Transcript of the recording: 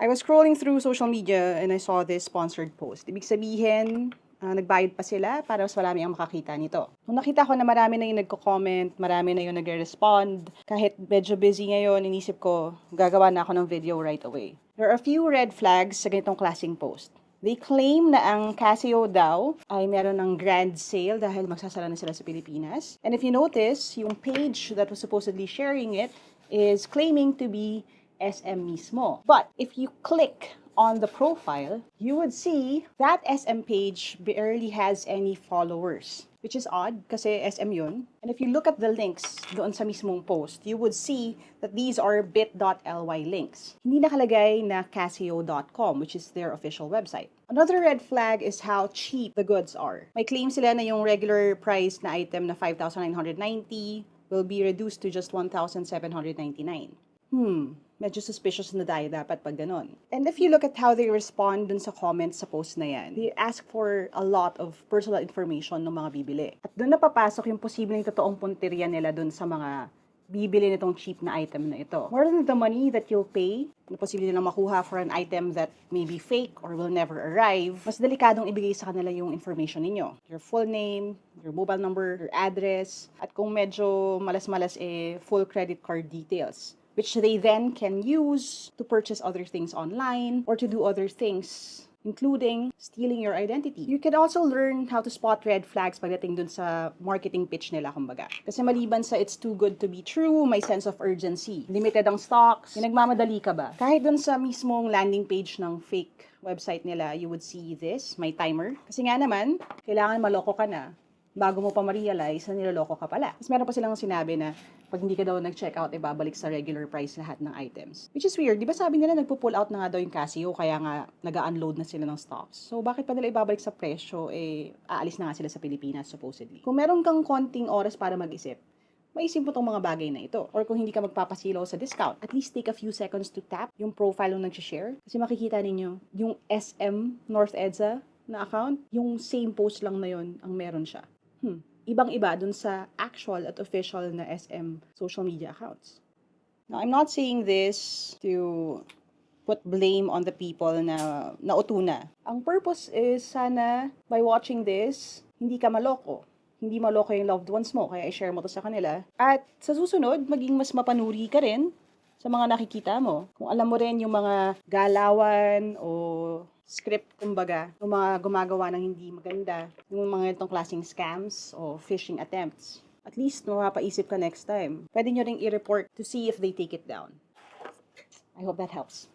I was scrolling through social media and I saw this sponsored post. Ibig sabihin, nagbayad pa sila para mas marami ang makakita nito. Nung nakita ko na marami na yung nagko-comment, marami na yung nagre-respond, kahit medyo busy ngayon, inisip ko, gagawa na ako ng video right away. There are a few red flags sa ganitong klaseng post. They claim na ang Casio daw ay meron ng grand sale dahil magsasara na sila sa Pilipinas. And if you notice, yung page that was supposedly sharing it is claiming to be SM mismo. But if you click on the profile, you would see that SM page barely has any followers, which is odd kasi SM yun. And if you look at the links doon sa mismong post, you would see that these are bit.ly links. Hindi nakalagay na casio.com, which is their official website. Another red flag is how cheap the goods are. May claim sila na yung regular price na item na 5,990 will be reduced to just 1,799. Medyo suspicious na tayo dapat pag ganon. And if you look at how they respond dun sa comments sa post na yan, they ask for a lot of personal information ng mga bibili. At dun napapasok yung posibleng totoong punteriya nila dun sa mga bibili nitong cheap na item na ito. More than the money that you'll pay, na posible nilang makuha for an item that may be fake or will never arrive, mas delikadong ibigay sa kanila yung information ninyo. Your full name, your mobile number, your address, at kung medyo malas-malas full credit card details, which they then can use to purchase other things online or to do other things, including stealing your identity. You can also learn how to spot red flags pagdating dun sa marketing pitch nila, kumbaga. Kasi maliban sa it's too good to be true, may sense of urgency. Limited ang stocks. Nagmamadali ka ba? Kahit dun sa mismong landing page ng fake website nila, you would see this, may timer. Kasi nga naman, kailangan maloko ka na bago mo pa ma-realize na niloloko ka pala. Mas meron pa silang sinabi na pag hindi ka daw nag-checkout, babalik sa regular price lahat ng items. Which is weird. Di ba sabi nila nagpo-pull out na nga daw yung Casio, kaya nga nag-unload na sila ng stocks. So bakit pa nila ibabalik sa presyo, aalis na nga sila sa Pilipinas supposedly. Kung meron kang konting oras para mag-isip, maisip mo tong mga bagay na ito. Or kung hindi ka magpapasilaw sa discount, at least take a few seconds to tap yung profile ng nag-share. Kasi makikita ninyo, yung SM North EDSA na account, yung same post lang na yun ang meron siya. Ibang-iba dun sa actual at official na SM social media accounts. Now, I'm not saying this to put blame on the people na nautuna. Ang purpose is sana by watching this, hindi ka maloko. Hindi maloko yung loved ones mo, kaya i-share mo to sa kanila. At sa susunod, maging mas mapanuri ka rin sa mga nakikita mo. Kung alam mo rin yung mga galawan o script, kumbaga, yung mga gumagawa ng hindi maganda, yung mga itong klaseng scams o phishing attempts. At least, mapapaisip ka next time. Pwede nyo ring i-report to see if they take it down. I hope that helps.